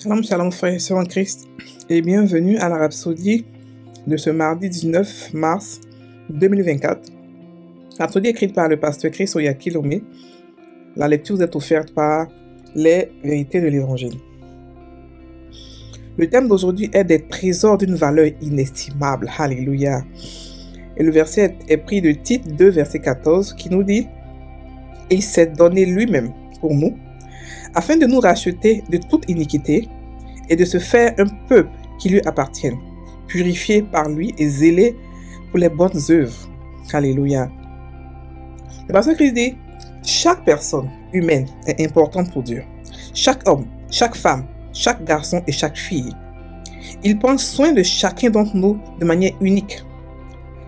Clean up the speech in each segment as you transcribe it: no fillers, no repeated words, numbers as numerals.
Shalom, shalom frères et sœurs en Christ et bienvenue à la Rhapsodie de ce mardi 19 mars 2024. Rhapsodie écrite par le pasteur Chris Oyakilome. La lecture vous est offerte par les vérités de l'Évangile. Le thème d'aujourd'hui est des trésors d'une valeur inestimable. Alléluia. Et le verset est pris de Tite 2, verset 14 qui nous dit « Et il s'est donné lui-même pour nous, afin de nous racheter de toute iniquité et de se faire un peuple qui lui appartienne, purifié par lui et zélé pour les bonnes œuvres. » Alléluia. Le pasteur Christ dit, chaque personne humaine est importante pour Dieu. Chaque homme, chaque femme, chaque garçon et chaque fille. Il prend soin de chacun d'entre nous de manière unique.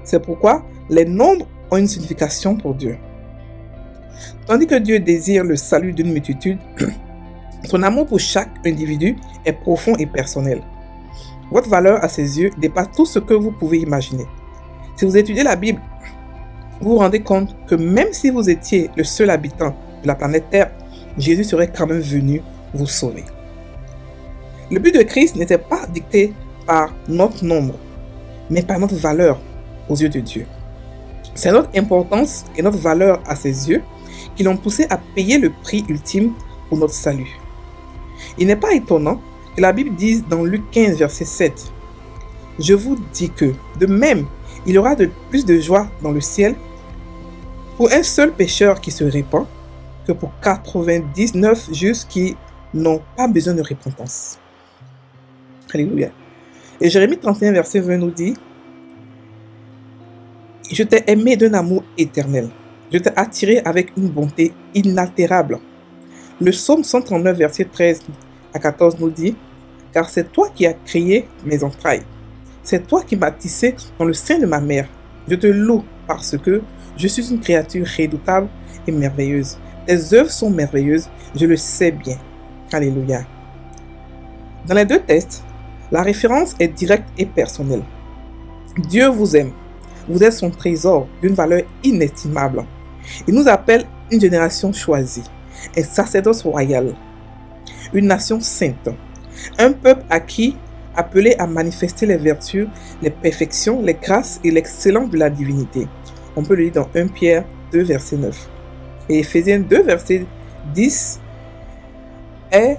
C'est pourquoi les nombres ont une signification pour Dieu. Tandis que Dieu désire le salut d'une multitude, son amour pour chaque individu est profond et personnel. Votre valeur à ses yeux dépasse tout ce que vous pouvez imaginer. Si vous étudiez la Bible, vous vous rendez compte que même si vous étiez le seul habitant de la planète Terre, Jésus serait quand même venu vous sauver. Le but de Christ n'était pas dicté par notre nombre, mais par notre valeur aux yeux de Dieu. C'est notre importance et notre valeur à ses yeux qui l'ont poussé à payer le prix ultime pour notre salut. Il n'est pas étonnant que la Bible dise dans Luc 15, verset 7, « Je vous dis que, de même, il y aura plus de joie dans le ciel pour un seul pécheur qui se répand que pour 99 justes qui n'ont pas besoin de repentance. » Alléluia. Et Jérémie 31, verset 20 nous dit, « Je t'ai aimé d'un amour éternel. Je t'ai attiré avec une bonté inaltérable. » Le psaume 139, verset 13 à 14 nous dit, « Car c'est toi qui as créé mes entrailles. C'est toi qui m'as tissé dans le sein de ma mère. Je te loue parce que je suis une créature redoutable et merveilleuse. Tes œuvres sont merveilleuses, je le sais bien. » Alléluia. Dans les deux textes, la référence est directe et personnelle. Dieu vous aime. Vous êtes son trésor d'une valeur inestimable. Il nous appelle une génération choisie, un sacerdoce royal, une nation sainte, un peuple acquis, appelé à manifester les vertus, les perfections, les grâces et l'excellence de la divinité. On peut le lire dans 1 Pierre 2, verset 9. Et Éphésiens 2, verset 10 est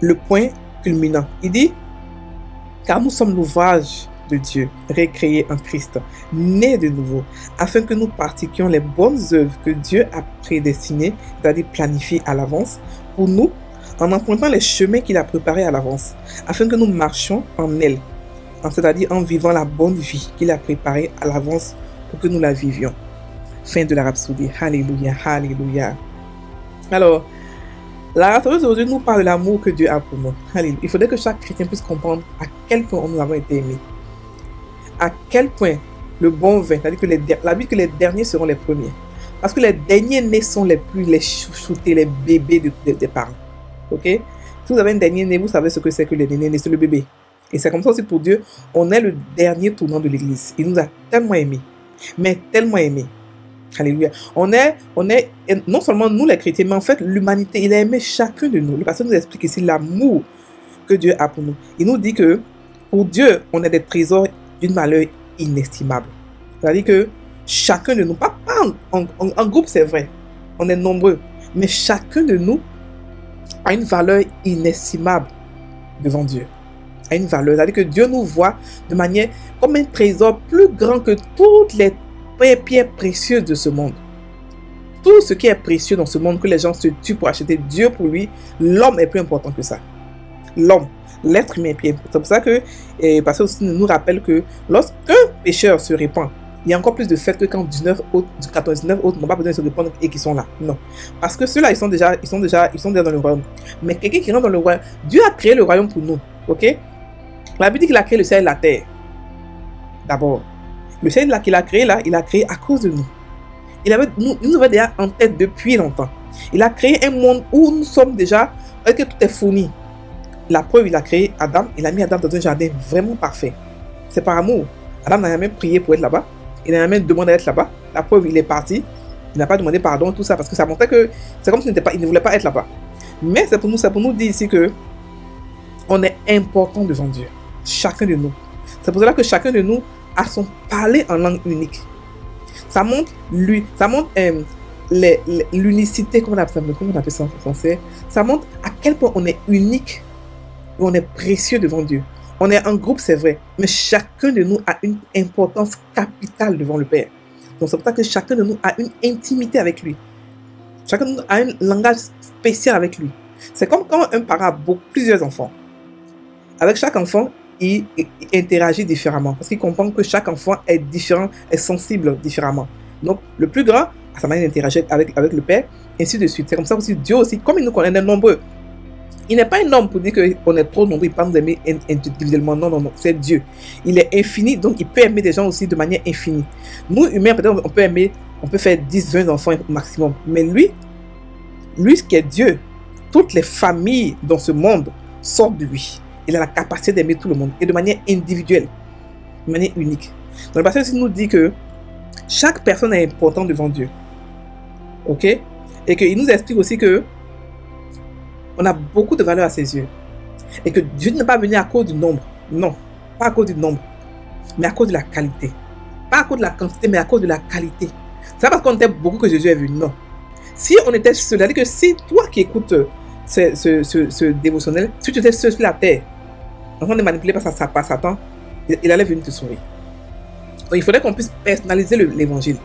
le point culminant. Il dit, « Car nous sommes l'ouvrage de Dieu, récréé en Christ, né de nouveau, afin que nous pratiquions les bonnes œuvres que Dieu a prédestinées, c'est-à-dire planifiées à l'avance, pour nous, en empruntant les chemins qu'il a préparés à l'avance, afin que nous marchions en elles, c'est-à-dire en vivant la bonne vie qu'il a préparée à l'avance pour que nous la vivions. » Fin de la Rhapsodie. Alléluia, alléluia. Alors, la Rhapsodie d'aujourd'hui nous parle de l'amour que Dieu a pour nous. Alléluia. Il faudrait que chaque chrétien puisse comprendre à quel point nous avons été aimés. À quel point le bon vin, c'est-à-dire que la Bible dit que les derniers seront les premiers. Parce que les derniers nés sont les chouchoutés, les bébés des parents. Ok? Si vous avez un dernier né, vous savez ce que c'est que le dernier né, c'est le bébé. Et c'est comme ça aussi pour Dieu, on est le dernier tournant de l'église. Il nous a tellement aimés, mais tellement aimés. Alléluia. On est non seulement nous les chrétiens, mais en fait l'humanité, il a aimé chacun de nous. Le pasteur nous explique ici l'amour que Dieu a pour nous. Il nous dit que pour Dieu, on est des trésors d'une valeur inestimable. C'est-à-dire que chacun de nous, pas en groupe c'est vrai, on est nombreux, mais chacun de nous a une valeur inestimable devant Dieu. A une valeur, c'est-à-dire que Dieu nous voit de manière comme un trésor plus grand que toutes les pierres précieuses de ce monde. Tout ce qui est précieux dans ce monde, que les gens se tuent pour acheter, Dieu pour lui, l'homme est plus important que ça. L'homme. L'être humain est bien. C'est pour ça que, parce que aussi nous rappelle que lorsqu'un pécheur se répand, il y a encore plus de fait que quand 99 autres n'ont pas besoin de se répandre et qui sont là. Non. Parce que ceux-là, ils sont déjà dans le royaume. Mais quelqu'un qui rentre dans le royaume, Dieu a créé le royaume pour nous. Ok? La Bible dit qu'il a créé le ciel et la terre. D'abord. Le ciel qu'il a créé là, il a créé à cause de nous. Il nous avait déjà en tête depuis longtemps. Il a créé un monde où nous sommes déjà, que tout est fourni. La preuve, il a créé Adam, il a mis Adam dans un jardin vraiment parfait. C'est par amour. Adam n'a jamais prié pour être là-bas. Il n'a jamais demandé d'être là-bas. La preuve, il est parti. Il n'a pas demandé pardon, tout ça, parce que ça montrait que c'est comme s'il il ne voulait pas être là-bas. Mais c'est pour nous dire ici que On est important devant Dieu. Chacun de nous. C'est pour cela que chacun de nous a son parler en langue unique. Ça montre l'unicité, comment on appelle ça en français. Ça montre à quel point on est unique et on est précieux devant Dieu. On est un groupe, c'est vrai, mais chacun de nous a une importance capitale devant le Père. Donc c'est pour ça que chacun de nous a une intimité avec lui. Chacun de nous a un langage spécial avec lui. C'est comme quand un parent a plusieurs enfants. Avec chaque enfant, il interagit différemment parce qu'il comprend que chaque enfant est différent, est sensible différemment. Donc le plus grand a sa manière d'interagir avec le Père, et ainsi de suite. C'est comme ça aussi Dieu aussi, comme il nous connaît, nombreux. Il n'est pas un homme pour dire qu'on est trop nombreux, il ne peut pas nous aimer individuellement. Non, non, non, c'est Dieu. Il est infini, donc il peut aimer des gens aussi de manière infinie. Nous, humains, peut-être on peut aimer, on peut faire 10, 20 enfants au maximum. Mais lui, ce qui est Dieu, toutes les familles dans ce monde sortent de lui. Il a la capacité d'aimer tout le monde et de manière individuelle, de manière unique. Donc le pasteur aussi nous dit que chaque personne est importante devant Dieu. Ok? Et qu'il nous explique aussi que on a beaucoup de valeur à ses yeux. Et que Dieu n'est pas venu à cause du nombre. Non, pas à cause du nombre. Mais à cause de la qualité. Pas à cause de la quantité, mais à cause de la qualité. C'est pas parce qu'on était beaucoup que Jésus est venu. Non. Si on était seul, c'est-à-dire que si toi qui écoutes ce dévotionnel, si tu étais seul sur la terre, on est manipulé par Satan, il allait venir te sauver. Donc il faudrait qu'on puisse personnaliser l'évangile.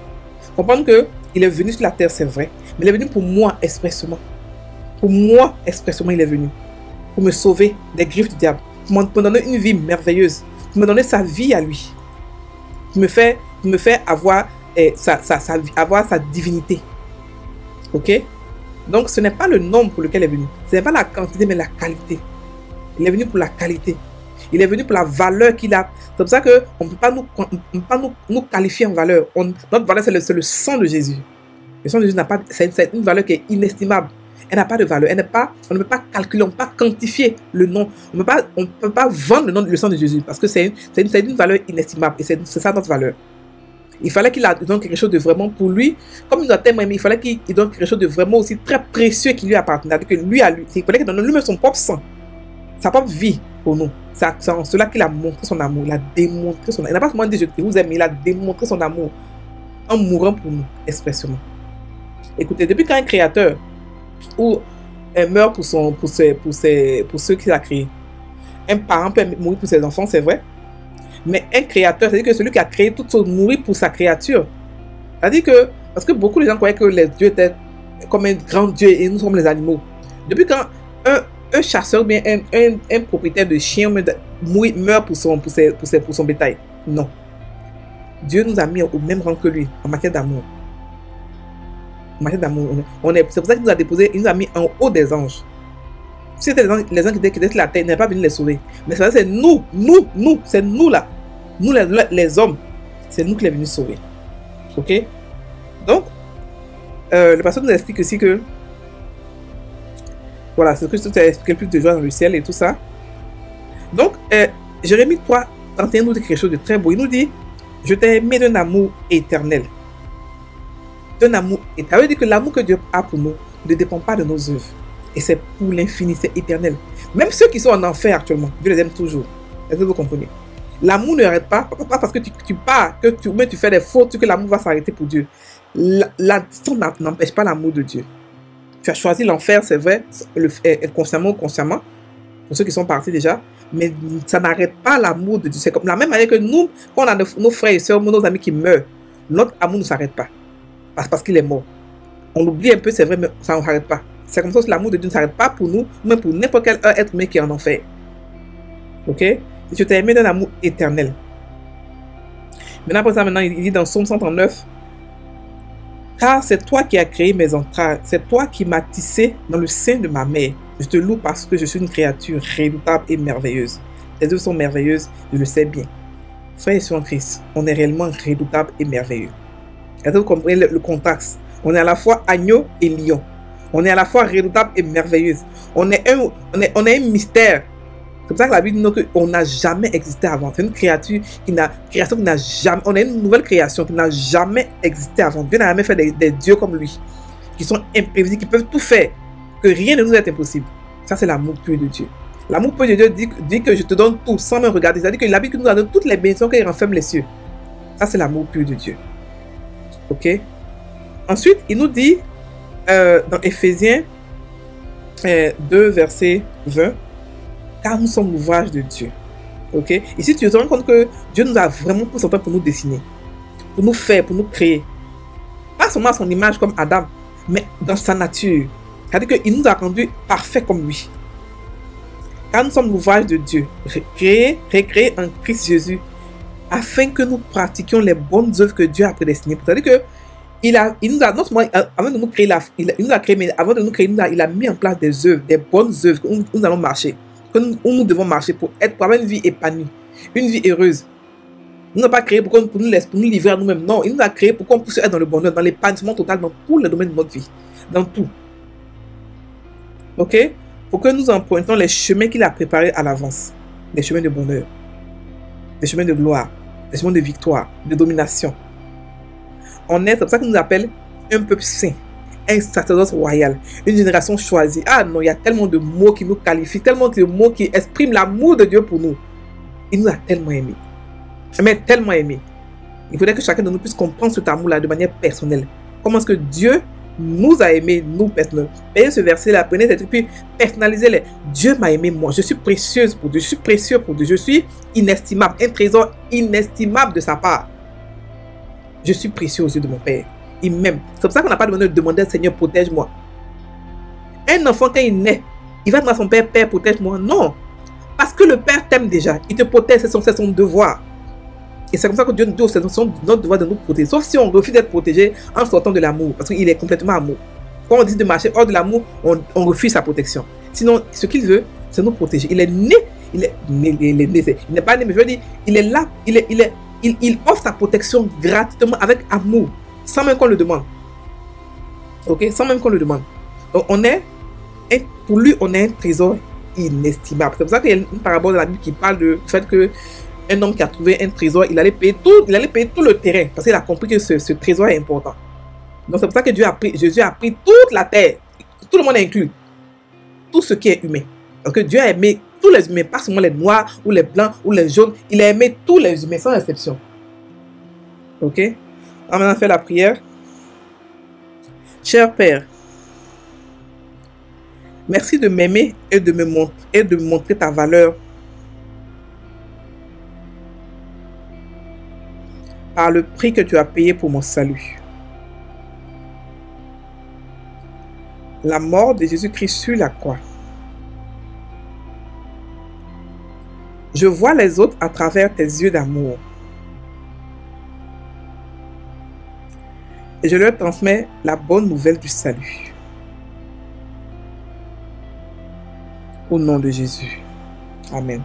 Comprendre qu'il est venu sur la terre, c'est vrai. Mais il est venu pour moi expressément. Pour moi, expressément, il est venu. Pour me sauver des griffes du diable. Pour me donner une vie merveilleuse. Pour me donner sa vie à lui. Pour me faire avoir, avoir sa divinité. Ok? Donc, ce n'est pas le nombre pour lequel il est venu. Ce n'est pas la quantité, mais la qualité. Il est venu pour la qualité. Il est venu pour la valeur qu'il a. C'est pour ça qu'on ne peut pas nous qualifier en valeur. Notre valeur, c'est le sang de Jésus. Le sang de Jésus n'a pas, c'est une valeur qui est inestimable. Elle n'a pas de valeur. On ne peut pas calculer, on ne peut pas quantifier le nom. On ne peut pas vendre le sang de Jésus parce que c'est une valeur inestimable et c'est ça notre valeur. Il fallait qu'il donne quelque chose de vraiment pour lui. Comme il nous a tellement aimé, il fallait qu'il donne quelque chose de vraiment aussi très précieux qui lui appartenait. Que lui à lui. Il fallait qu'il donne lui-même son propre sang, sa propre vie pour nous. C'est en cela qu'il a montré son amour. Il a démontré son amour. Il n'a pas seulement dit je vous aime, il a démontré son amour en mourant pour nous, expressément. Écoutez, depuis quand un créateur ou meurt pour ceux qu'il a créés. Un parent peut mourir pour ses enfants, c'est vrai. Mais un créateur, c'est-à-dire que celui qui a créé toute chose mourit pour sa créature. C'est-à-dire que, parce que beaucoup de gens croyaient que les dieux étaient comme un grand dieu et nous sommes les animaux. Depuis quand un chasseur ou bien un propriétaire de chien meurt pour son bétail? Non. Dieu nous a mis au même rang que lui en matière d'amour. C'est pour ça qu'il nous a déposé, il nous a mis en haut des anges. Si c'était les anges qui étaient sur la terre, il n'est pas venu les sauver. Mais c'est nous, c'est nous là. Nous les hommes, c'est nous qui les venu sauver. Ok? Donc, le pasteur nous explique aussi que voilà, c'est ce que je t'ai expliqué, plus de joie dans le ciel et tout ça. Donc, Jérémie 3, 31 nous dit quelque chose de très beau. Il nous dit, je t'ai aimé d'un amour éternel. D'un amour éternel. Ça veut dire que l'amour que Dieu a pour nous ne dépend pas de nos œuvres. Et c'est pour l'infini, c'est éternel. Même ceux qui sont en enfer actuellement, Dieu les aime toujours. Est-ce que vous comprenez? L'amour ne arrête pas parce que tu pars, que tu fais des fautes, que l'amour va s'arrêter pour Dieu. La distance n'empêche pas l'amour de Dieu. Tu as choisi l'enfer, c'est vrai, consciemment ou consciemment, pour ceux qui sont partis déjà, mais ça n'arrête pas l'amour de Dieu. C'est comme la même manière que nous, quand on a nos frères et sœurs, nos amis qui meurent, notre amour ne s'arrête pas. Parce qu'il est mort. On l'oublie un peu, c'est vrai, mais ça ne s'arrête pas. C'est comme ça que l'amour de Dieu ne s'arrête pas pour nous, même pour n'importe quel être humain qui est en enfer. Ok? Et je t'ai aimé d'un amour éternel. Maintenant, il dit dans Psaume 139, car c'est toi qui as créé mes entrailles, c'est toi qui m'as tissé dans le sein de ma mère. Je te loue parce que je suis une créature redoutable et merveilleuse. Tes œuvres sont merveilleuses, je le sais bien. Frères et sœurs en Christ, on est réellement redoutable et merveilleux. Est-ce que vous comprenez le contraste? On est à la fois agneau et lion. On est à la fois redoutable et merveilleuse. On est un mystère. C'est pour ça que la Bible dit qu'on n'a jamais existé avant. C'est une création qui n'a jamais. On est une nouvelle création qui n'a jamais existé avant. Dieu n'a jamais fait des dieux comme lui, qui sont imprévisibles, qui peuvent tout faire, que rien ne nous est impossible. Ça, c'est l'amour pur de Dieu. L'amour pur de Dieu dit que je te donne tout sans me regarder. C'est-à-dire qu'il habite que nous avons toutes les bénédictions qu'il renferme les cieux. Ça, c'est l'amour pur de Dieu. Ok? Ensuite, il nous dit dans Éphésiens 2, verset 20, car nous sommes l'ouvrage de Dieu. Ok? Ici, tu te rends compte que Dieu nous a vraiment pris son temps pour nous dessiner, pour nous faire, pour nous créer. Pas seulement à son image comme Adam, mais dans sa nature. C'est-à-dire qu'il nous a rendus parfaits comme lui. Car nous sommes l'ouvrage de Dieu, recréés en Christ Jésus, afin que nous pratiquions les bonnes œuvres que Dieu a prédestinées. C'est-à-dire que il nous a non seulement, avant de nous créer, il nous a créé, mais avant de nous créer, il a mis en place des œuvres, des bonnes œuvres où nous allons marcher, où nous devons marcher pour avoir une vie épanouie, une vie heureuse. Il ne nous a pas créé pour nous livrer à nous-mêmes. Non, il nous a créé pour qu'on puisse être dans le bonheur, dans l'épanouissement total, dans tous les domaines de notre vie. Dans tout. Ok? Pour que nous empruntons les chemins qu'il a préparés à l'avance. Des chemins de bonheur. Des chemins de gloire. Des chemins de victoire. De domination. C'est pour ça qu'il nous appelle un peuple saint. Un sacerdoce royal. Une génération choisie. Ah non, il y a tellement de mots qui nous qualifient. Tellement de mots qui expriment l'amour de Dieu pour nous. Il nous a tellement aimés. Mais tellement aimé. Il faudrait que chacun de nous puisse comprendre cet amour-là de manière personnelle. Comment est-ce que Dieu nous a aimés, nous personnellement. Prenez ce verset-là, prenez cette puis personnalisez-les. Dieu m'a aimé moi. Je suis précieuse pour Dieu. Je suis précieux pour Dieu. Je suis inestimable. Un trésor inestimable de sa part. Je suis précieux aux yeux de mon Père. Il m'aime. C'est pour ça qu'on n'a pas besoin de demander au Seigneur, protège-moi. Un enfant, quand il naît, il va demander à son père, Père, protège-moi. Non. Parce que le Père t'aime déjà. Il te protège, c'est son devoir. Et c'est comme ça que Dieu nous dit, c'est notre devoir de nous protéger. Sauf si on refuse d'être protégé en sortant de l'amour. Parce qu'il est complètement amour. Quand on dit de marcher hors de l'amour, on refuse sa protection. Sinon, ce qu'il veut, c'est nous protéger. Il est né. Il n'est pas né, mais je veux dire, il est là. Il offre sa protection gratuitement avec amour. Sans même qu'on le demande. Ok? Sans même qu'on le demande. Donc, pour lui, on est un trésor inestimable. C'est pour ça qu'il y a une parabole dans la Bible qui parle du fait que un homme qui a trouvé un trésor, il allait payer tout le terrain parce qu'il a compris que ce trésor est important. Donc c'est pour ça que Jésus a pris toute la terre, tout le monde est inclus, tout ce qui est humain. Parce que Dieu a aimé tous les humains, pas seulement les noirs ou les blancs ou les jaunes, il a aimé tous les humains sans exception. Ok? On va maintenant faire la prière. Cher Père, merci de m'aimer et de me montrer ta valeur par le prix que tu as payé pour mon salut. La mort de Jésus-Christ sur la croix. Je vois les autres à travers tes yeux d'amour. Et je leur transmets la bonne nouvelle du salut. Au nom de Jésus. Amen.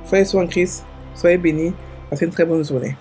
Frères et sœurs en Christ, soyez bénis. Passez une très bonne journée.